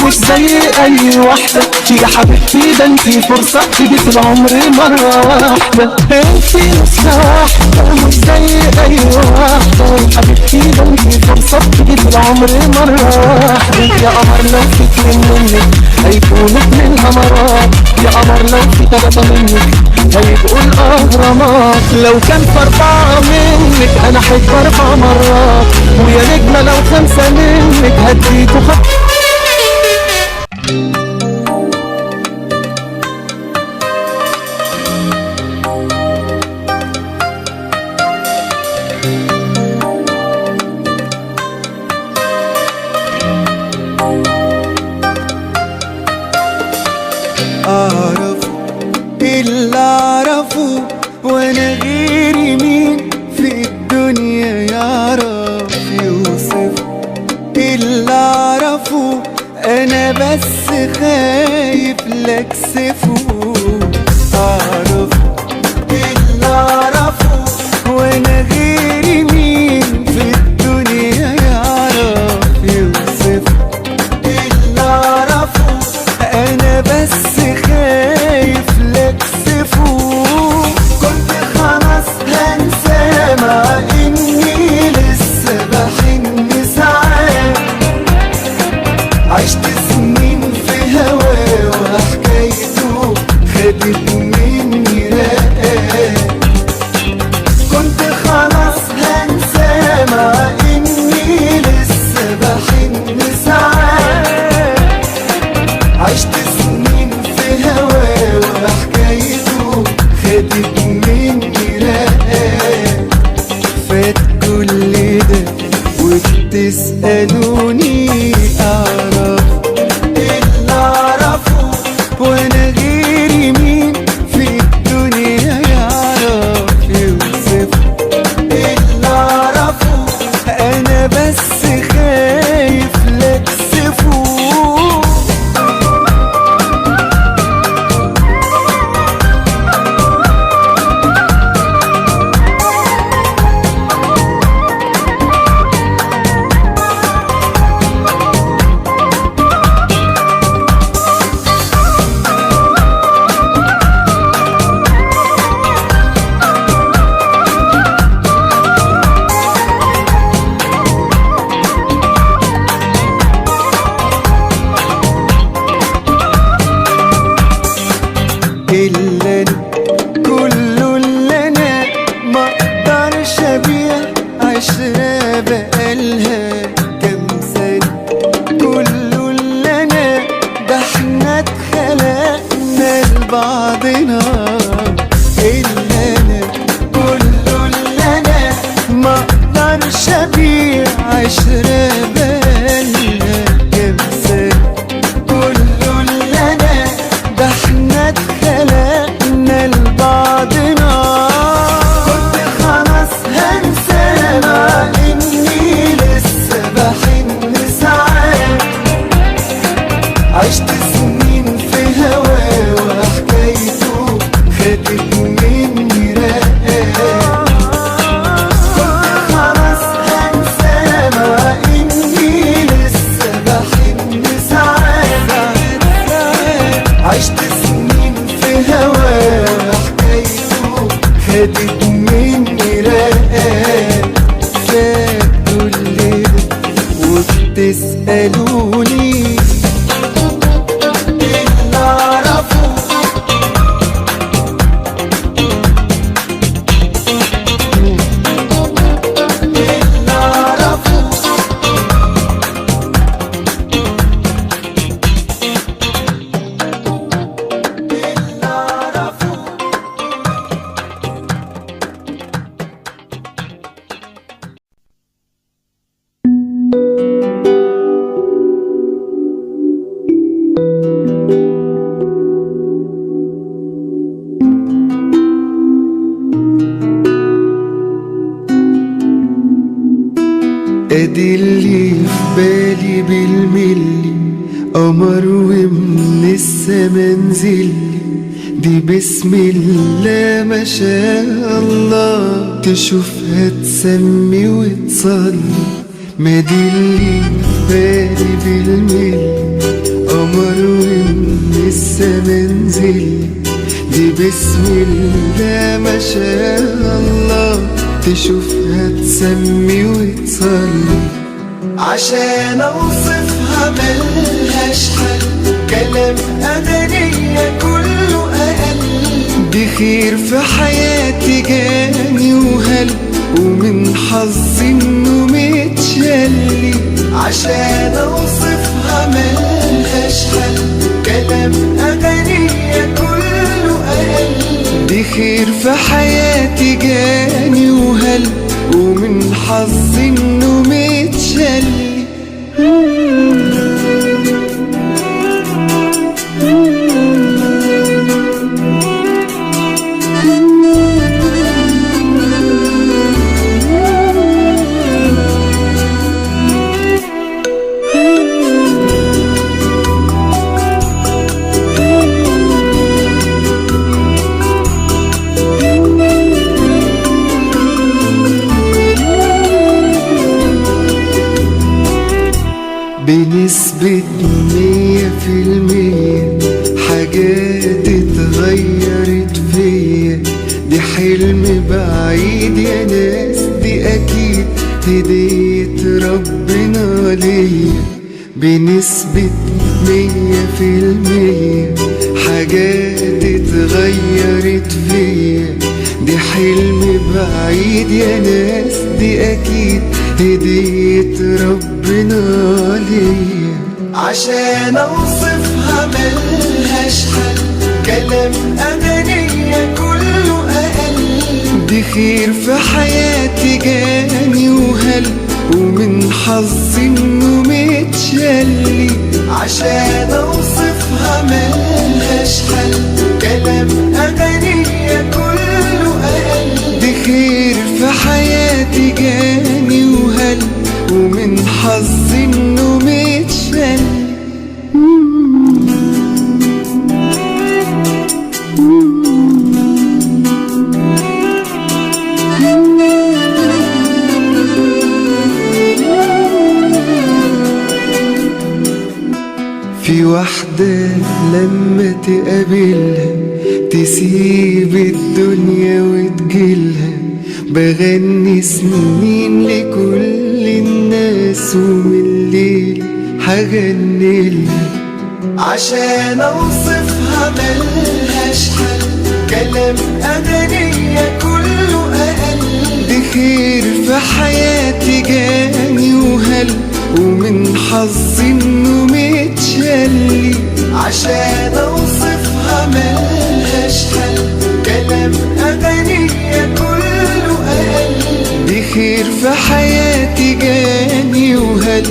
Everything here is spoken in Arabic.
مش زي اي واحدة يا حبيبتي، ده انتي فرصة تيجي في العمر مرة واحدة. انتي نسخة واحدة مش زي اي واحدة يا حبيبتي، ده انتي فرصة تيجي في العمر مرة واحدة. يا قمر لو في اتنين منك هيكونوا اتنين قمرات، يا قمر لو في تلاتة منك هيبقوا الاهرامات، لو كان في 4 منك انا احب 4 مرات، ويا نجمة لو 5 منك هديكوا أعرف اللي أعرفه وأنا غيري مين في الدنيا يعرف يوصف اللي أعرفه، أنا بس خايف لأكسفه. أعرف اللي أعرفه وأنا غيري مين في الدنيا يعرف يوصف اللي أعرفه، أنا بس خايف لأكسفه. كنت خلاص هنسى مع إني لسه بحن ساعات، عشت سنين في هواه وحكايته خدت مني رقات. كنت خلاص هنسى مع إني لسه بحن ساعات، عشت سنين في هواه وحكايته خدت مني رقات. فات كل ده وبتسألوني أعرف اللي أعرفه وأنا غيري مين في الدنيا يعرف يوصف اللي أعرفه، أنا بس خايف لأكسفه. إلا أنا كله اللي أنا مقدرش أبيع عشرة بقالها كام سنة. كله اللي أنا ده احنا اتخلقنا لبعضنا. إلا أنا كله اللي أنا مقدرش أبيع عشرة بقالها كام سنة. كله اللي أنا ده احنا اتخلقنا لبعضنا. كنت خلاص هنسى مع إني لسه بحن ساعات، عشت سنين في هواه وحكايته خدت مني رقات. كنت خلاص هنسى مع إني لسه بحن ساعات، عشت سنين في هواه وحكايته خدت مني رقات. فات كل ده وبتسألوني اللي أعرفه اللي أعرفه. ادي اللي في بالي بالملي قمر ومن السما نزلي، دي بسم الله ما شاء الله تشوفها تسمي وتصلي. ما دي اللي في بالي بالملي قمر ومن السما نزل، دي بسم الله ما شاء الله، تشوفها تسمي وتصلي. عشان اوصفها ملهاش حل، كلام أغنية كله أقل. دي خير في حياتي جاني وهل، ومن حظي انه متشلي. عشان اوصفها ملهاش حل، كلام أغنية كله أقل. دي خير في حياتي جاني وهل، ومن حظي انه متشلي. بنسبة 100% حاجات اتغيرت فيا، دي حلم بعيد يا ناس، دي أكيد هدية ربنا ليا. بنسبة 100% حاجات اتغيرت فيا، دي حلم بعيد يا ناس، دي أكيد هدية ربنا ليا. عشان اوصفها ملهاش حل، كلام أغنية كله أقل. دي خير في حياتي جاني وهل، ومن حظي انه متشلي. عشان اوصفها ملهاش حل، كلام أغنية كله أقل. دي خير في حياتي جاني وهل، ومن حظي انه متشلي. في واحدة لما تقابلها تسيب الدنيا وتجيلها، بغني سنين لكل الناس، ومن الليل هغنيلها. عشان اوصفها ملهاش حل، كلام أغنية كله أقل. دي خير في حياتي جاني وهل، ومن حظي انه متشلي. عشان اوصفها ملهاش حل، كلام أغنية كله أقل. دي خير في حياتي جاني وهل،